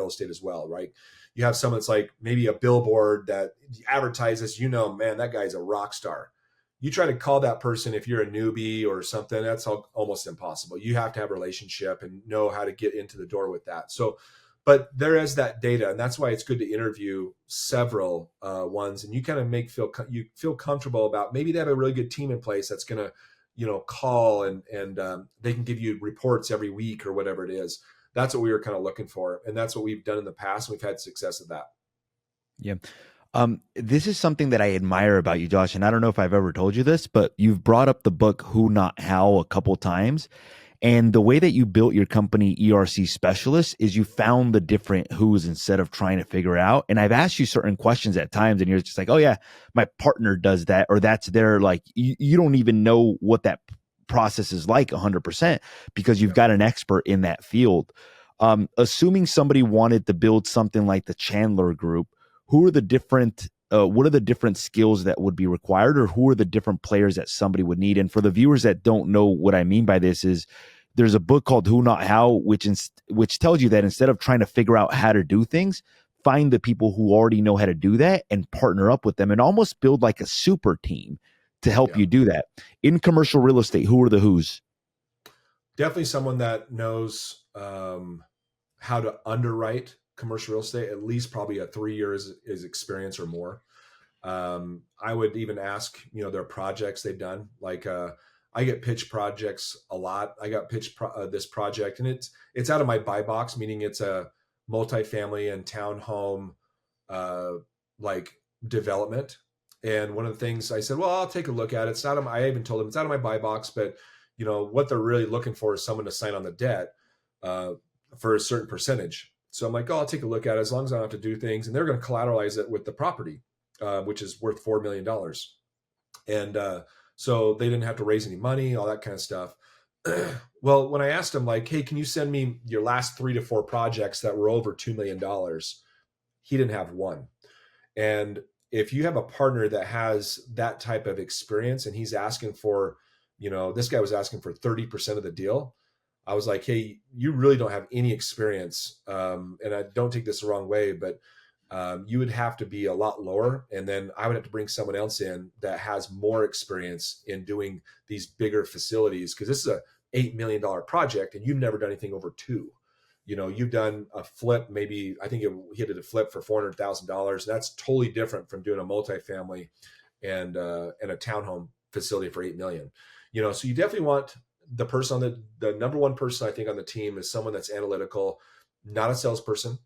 estate as well, right? You have someone that's like maybe a billboard that advertises, man, that guy's a rock star. You try to call that person if you're a newbie or something, that's almost impossible. You have to have a relationship and know how to get into the door with that. So but there is that data, and that's why it's good to interview several ones, and you kind of you feel comfortable about maybe they have a really good team in place that's going to call and they can give you reports every week or whatever it is. That's what we were kind of looking for, and that's what we've done in the past, and we've had success at that. Yeah. This is something that I admire about you, Josh, and I don't know if I've ever told you this, but you've brought up the book Who Not How a couple times. And the way that you built your company, ERC Specialist, is you found the different who's instead of trying to figure out. And I've asked you certain questions at times, and you're just like, "Oh yeah, my partner does that," or "That's their," like you don't even know what that process is like 100% because you've Yeah. got an expert in that field. Assuming somebody wanted to build something like the Chandler Group, who are the different what are the different skills that would be required, or who are the different players that somebody would need? And for the viewers that don't know what I mean by this, is there's a book called Who Not How, which tells you that instead of trying to figure out how to do things, find the people who already know how to do that and partner up with them and almost build like a super team to help you do that. In commercial real estate, who are the who's? Definitely someone that knows how to underwrite commercial real estate, at least probably a 3 years is experience or more. I would even ask, their projects they've done. Like I get pitched projects a lot. I got pitched this project, and it's out of my buy box, meaning it's a multifamily and townhome like development. And one of the things I said, well, I'll take a look at it. It's not. I even told them it's out of my buy box, but what they're really looking for is someone to sign on the debt for a certain percentage. So I'm like, oh, I'll take a look at it as long as I don't have to do things. And they're going to collateralize it with the property, which is worth $4 million. And so they didn't have to raise any money, all that kind of stuff. Well, when I asked him, like, hey, can you send me your last 3 to 4 projects that were over $2 million? He didn't have one. And if you have a partner that has that type of experience and he's asking for, this guy was asking for 30% of the deal, I was like, hey, you really don't have any experience. And I don't take this the wrong way, but you would have to be a lot lower. And then I would have to bring someone else in that has more experience in doing these bigger facilities. Cause this is a $8 million project and you've never done anything over 2. You've done a flip, maybe I think he did a flip for $400,000. That's totally different from doing a multifamily and a townhome facility for $8 million. So you definitely want the person on the number one person I think on the team is someone that's analytical, not a salesperson.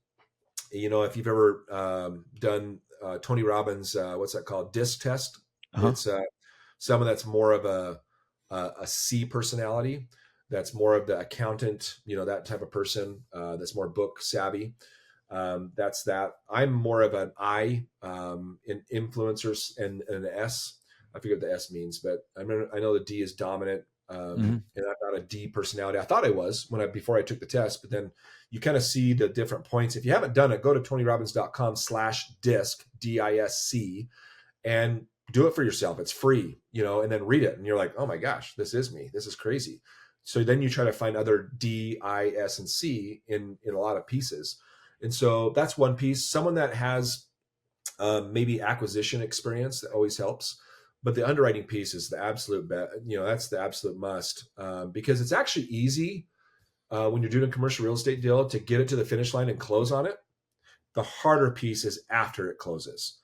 If you've ever done Tony Robbins, what's that called? DISC test. It's someone that's more of a C personality. That's more of the accountant, that type of person that's more book savvy. That's that. I'm more of an I in influencers and an S. I forget what the S means, but I know the D is dominant. And I'm not a D personality. I thought I was before I took the test, but then you kind of see the different points. If you haven't done it, go to tonyrobbins.com/disc, DISC, and do it for yourself. It's free, and then read it. And you're like, oh my gosh, this is me. This is crazy. So then you try to find other D, I, S, and C in a lot of pieces. And so that's one piece. Someone that has maybe acquisition experience, that always helps. But the underwriting piece is the absolute that's the absolute must, because it's actually easy when you're doing a commercial real estate deal to get it to the finish line and close on it. The harder piece is after it closes.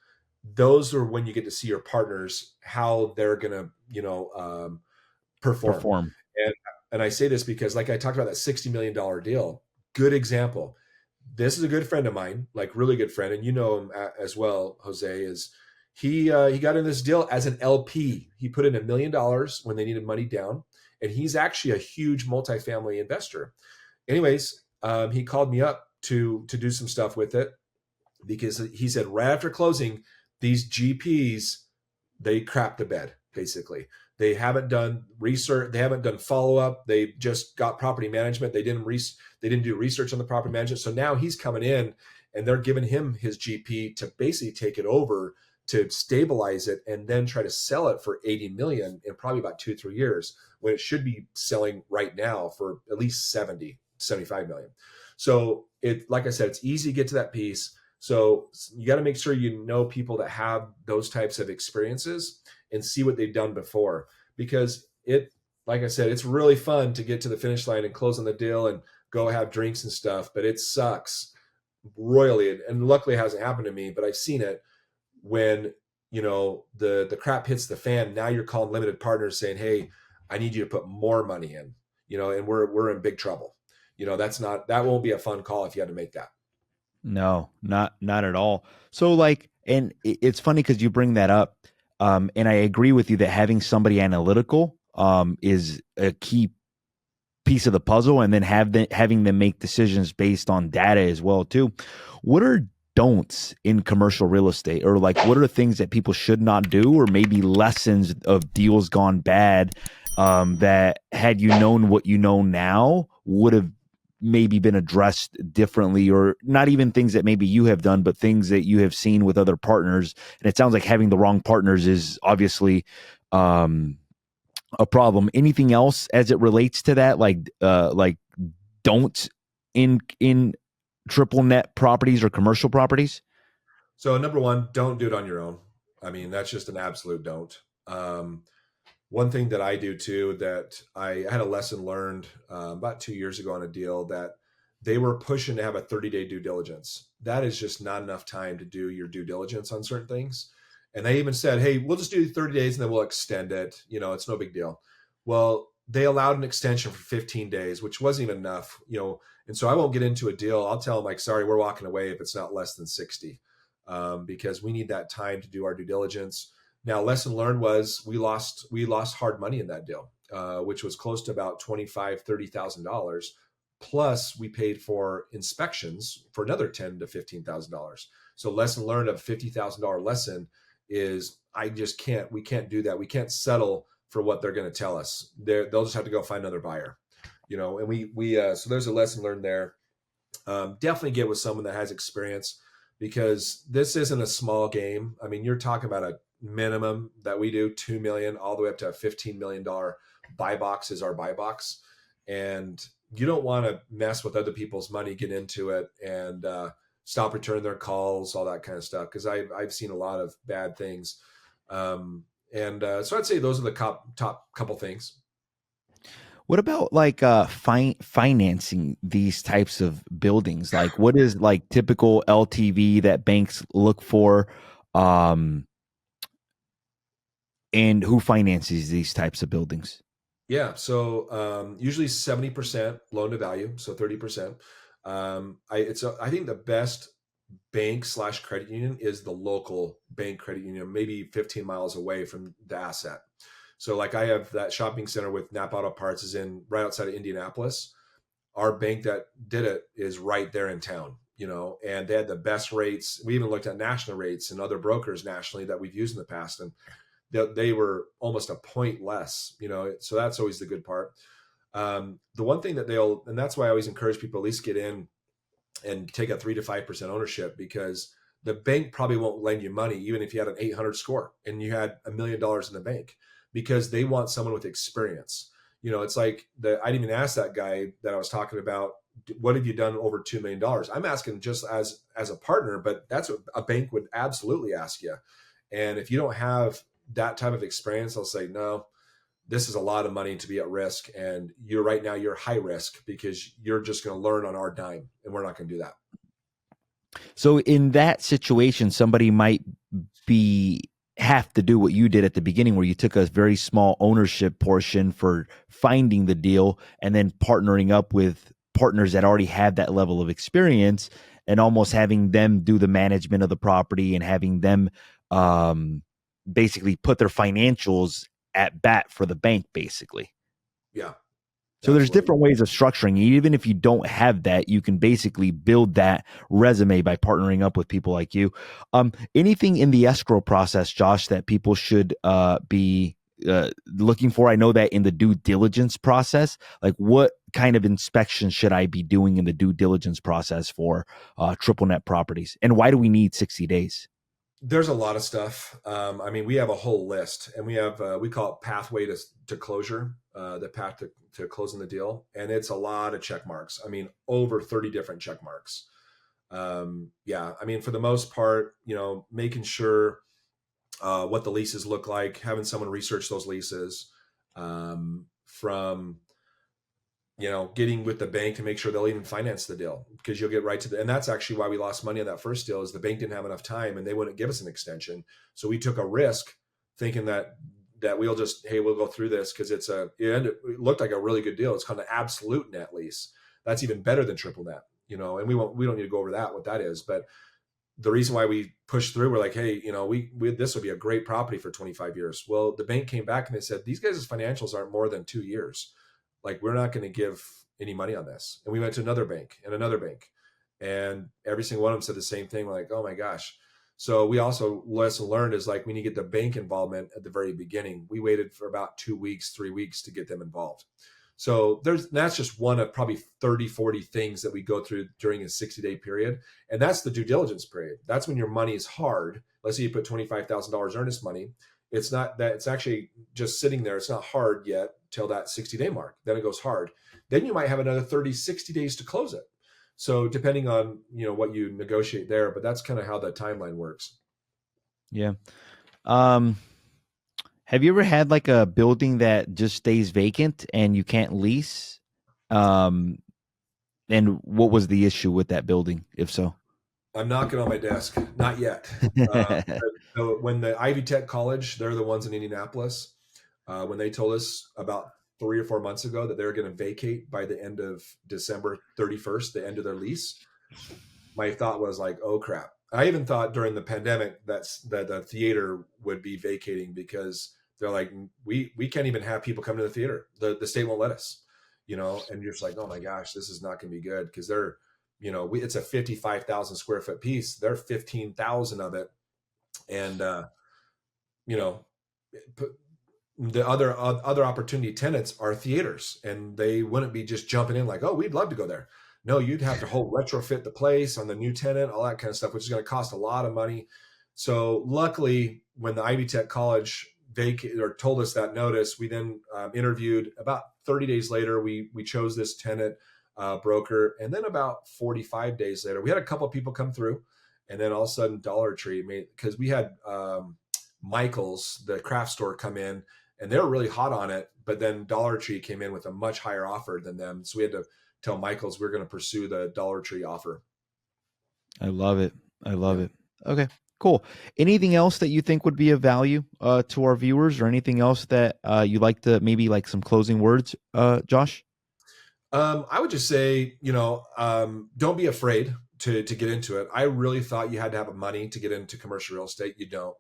Those are when you get to see your partners, how they're going to, perform. And I say this because, like I talked about that $60 million deal, good example. This is a good friend of mine, like really good friend. And you know him as well, Jose, is he got in this deal as an LP. He put in $1 million when they needed money down. And he's actually a huge multifamily investor. Anyways, he called me up to do some stuff with it because he said right after closing, these GPs, they crapped the bed, basically. They haven't done research. They haven't done follow-up. They just got property management. They didn't do research on the property management. So now he's coming in and they're giving him his GP to basically take it over, to stabilize it, and then try to sell it for 80 million in probably about 2-3 years, when it should be selling right now for at least 75 million. So like I said, it's easy to get to that piece. So you got to make sure you know people that have those types of experiences and see what they've done before, because like I said, it's really fun to get to the finish line and close on the deal and go have drinks and stuff, but it sucks royally. And luckily it hasn't happened to me, but I've seen it when, the crap hits the fan. Now you're calling limited partners saying, hey, I need you to put more money in, and we're in big trouble. That won't be a fun call if you had to make that. No, not at all. So and it's funny because you bring that up. And I agree with you that having somebody analytical is a key piece of the puzzle, and then having them make decisions based on data as well too. What are don'ts in commercial real estate, or what are the things that people should not do, or maybe lessons of deals gone bad that had you known what you know now would have maybe been addressed differently, or not even things that maybe you have done, but things that you have seen with other partners? And it sounds like having the wrong partners is obviously a problem. Anything else as it relates to that, like don't in triple net properties or commercial properties? So number one, don't do it on your own. I mean, that's just an absolute don't. Um, One thing that I do too, that I had a lesson learned about 2 years ago on a deal, that they were pushing to have a 30-day due diligence. That is just not enough time to do your due diligence on certain things. And they even said, hey, we'll just do 30 days and then we'll extend it. It's no big deal. Well, they allowed an extension for 15 days, which wasn't even enough. And so I won't get into a deal. I'll tell them, like, sorry, we're walking away if it's not less than 60, because we need that time to do our due diligence. Now, lesson learned was we lost hard money in that deal, which was close to about $25,000-$30,000. Plus, we paid for inspections for another $10,000 to $15,000. So, lesson learned of a $50,000 lesson is we can't do that. We can't settle for what they're going to tell us. They'll just have to go find another buyer, And so there's a lesson learned there. Definitely get with someone that has experience, because this isn't a small game. I mean, you're talking about a minimum that we do 2 million all the way up to a $15 million buy box is our buy box. And you don't want to mess with other people's money, get into it, and stop returning their calls, all that kind of stuff. Cause I've seen a lot of bad things. So I'd say those are the top couple things. What about like financing these types of buildings? Like, what is like typical LTV that banks look for? And who finances these types of buildings? Yeah. So usually 70% loan to value. So 30%. I think the best bank/credit union is the local bank credit union, maybe 15 miles away from the asset. So like I have that shopping center with Napa Auto Parts is in right outside of Indianapolis. Our bank that did it is right there in town, and they had the best rates. We even looked at national rates and other brokers nationally that we've used in the past, and they were almost a point less. So that's always the good part. The one thing that and that's why I always encourage people at least get in and take a 3 to 5% ownership, because the bank probably won't lend you money even if you had an 800 score and you had $1 million in the bank, because they want someone with experience. It's like I didn't even ask that guy that I was talking about, what have you done over $2 million? I'm asking just as a partner, but that's what a bank would absolutely ask you. And if you don't have that type of experience, I'll say, no, this is a lot of money to be at risk. And you're high risk, because you're just going to learn on our dime, and we're not going to do that. So in that situation, somebody might have to do what you did at the beginning, where you took a very small ownership portion for finding the deal and then partnering up with partners that already have that level of experience, and almost having them do the management of the property and having them basically put their financials at bat for the bank, basically. Yeah. So there's different ways of structuring. Even if you don't have that, you can basically build that resume by partnering up with people like you. Anything in the escrow process, Josh, that people should be looking for? I know that in the due diligence process, like what kind of inspection should I be doing in the due diligence process for triple net properties? And why do we need 60 days? There's a lot of stuff. I mean, we have a whole list, and we call it pathway to closure, the path to closing the deal. And it's a lot of check marks. I mean, over 30 different check marks. Yeah. I mean, for the most part, making sure what the leases look like, having someone research those leases, from getting with the bank to make sure they'll even finance the deal, because you'll get right to and that's actually why we lost money on that first deal, is the bank didn't have enough time and they wouldn't give us an extension. So we took a risk thinking that we'll go through this, because it looked like a really good deal. It's called an absolute net lease. That's even better than triple net, and we don't need to go over what that is. But the reason why we pushed through, we're like, hey, this would be a great property for 25 years. Well, the bank came back and they said, these guys' financials aren't more than 2 years. Like, we're not going to give any money on this. And we went to another bank, and every single one of them said the same thing. We're like, oh my gosh. So we also, lesson learned is, like, we need to get the bank involvement at the very beginning. We waited for about 2 weeks, 3 weeks to get them involved. So that's just one of probably 30, 40 things that we go through during a 60-day period. And that's the due diligence period. That's when your money is hard. Let's say you put $25,000 earnest money. It's not that, it's actually just sitting there. It's not hard yet till that 60-day mark. Then it goes hard. Then you might have another 30, 60 days to close it. So depending on, what you negotiate there, but that's kind of how the timeline works. Yeah. Have you ever had like a building that just stays vacant and you can't lease? And what was the issue with that building, if so? I'm knocking on my desk. Not yet. When the Ivy Tech College, they're the ones in Indianapolis, when they told us about 3 or 4 months ago that they were going to vacate by the end of December 31st, the end of their lease, my thought was like, oh crap. I even thought during the pandemic that the theater would be vacating because they're like, we can't even have people come to the theater. The state won't let us, and you're just like, oh my gosh, this is not going to be good because they're, it's a 55,000 square foot piece. They're 15,000 of it. And, the other opportunity tenants are theaters, and they wouldn't be just jumping in like, oh, we'd love to go there. No, you'd have to whole retrofit the place on the new tenant, all that kind of stuff, which is going to cost a lot of money. So luckily, when the Ivy Tech College vacated or told us that notice, we then interviewed. About 30 days later, we chose this tenant broker, and then about 45 days later, we had a couple of people come through, and then all of a sudden, Dollar Tree made, because we had Michael's, the craft store, come in, and they were really hot on it, but then Dollar Tree came in with a much higher offer than them, so we had to tell Michael's we're going to pursue the Dollar Tree offer. I love it. I love it. Okay, cool. Anything else that you think would be of value to our viewers, or anything else that you like to, maybe like some closing words, Josh? I would just say, don't be afraid to get into it. I really thought you had to have money to get into commercial real estate. You don't.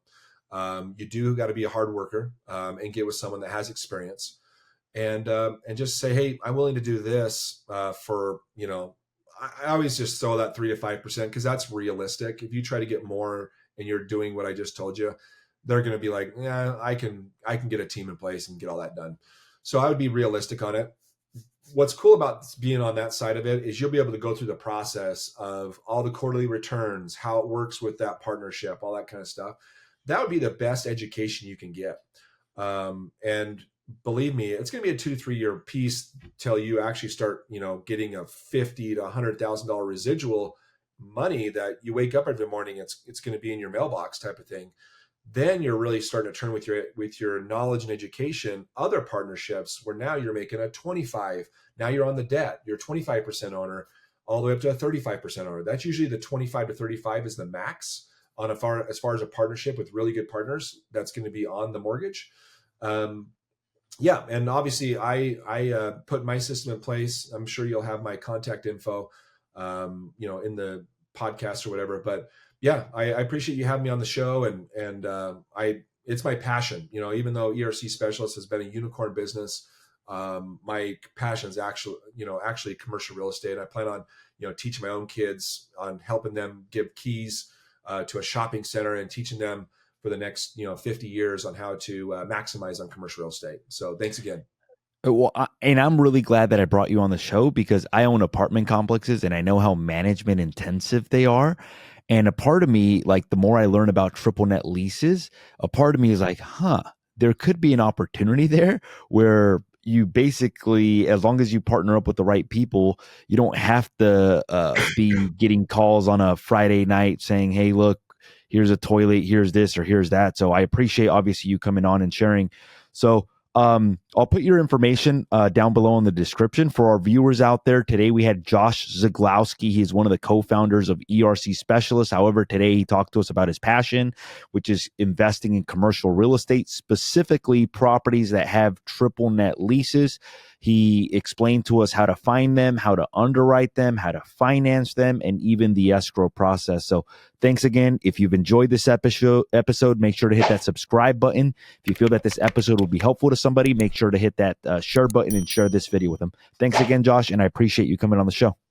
You do got to be a hard worker and get with someone that has experience, and just say, hey, I'm willing to do this for, I always just throw that 3 to 5% because that's realistic. If you try to get more and you're doing what I just told you, they're going to be like, yeah, I can get a team in place and get all that done. So I would be realistic on it. What's cool about being on that side of it is you'll be able to go through the process of all the quarterly returns, how it works with that partnership, all that kind of stuff. That would be the best education you can get. And believe me, it's going to be a 2 to 3 year piece till you actually start, getting a $50,000 to $100,000 residual money that you wake up every morning. It's going to be in your mailbox type of thing. Then you're really starting to turn with your knowledge and education, other partnerships where now you're making a 25. Now you're on the debt. You're 25% owner, all the way up to a 35% owner. That's usually the 25 to 35 is the max on as far as a partnership with really good partners. That's going to be on the mortgage. Yeah, and obviously I put my system in place. I'm sure you'll have my contact info, in the podcast or whatever. But yeah, I appreciate you having me on the show, and it's my passion. Even though ERC Specialist has been a unicorn business, my passion is actually commercial real estate. I plan on teaching my own kids, on helping them give keys to a shopping center and teaching them for the next 50 years on how to maximize on commercial real estate. So thanks again. Well, and I'm really glad that I brought you on the show because I own apartment complexes and I know how management intensive they are. And a part of me, like the more I learn about triple net leases, a part of me is like, there could be an opportunity there where you basically, as long as you partner up with the right people, you don't have to be getting calls on a Friday night saying, hey, look, here's a toilet, here's this, or here's that. So I appreciate obviously you coming on and sharing. So I'll put your information down below in the description for our viewers out there. Today we had Josh Zieglowsky. He is one of the co-founders of ERC Specialists. However, today he talked to us about his passion, which is investing in commercial real estate, specifically properties that have triple net leases. He explained to us how to find them, how to underwrite them, how to finance them, and even the escrow process. So thanks again. If you've enjoyed this episode, make sure to hit that subscribe button. If you feel that this episode will be helpful to somebody, make sure to hit that share button and share this video with them. Thanks again, Josh, and I appreciate you coming on the show.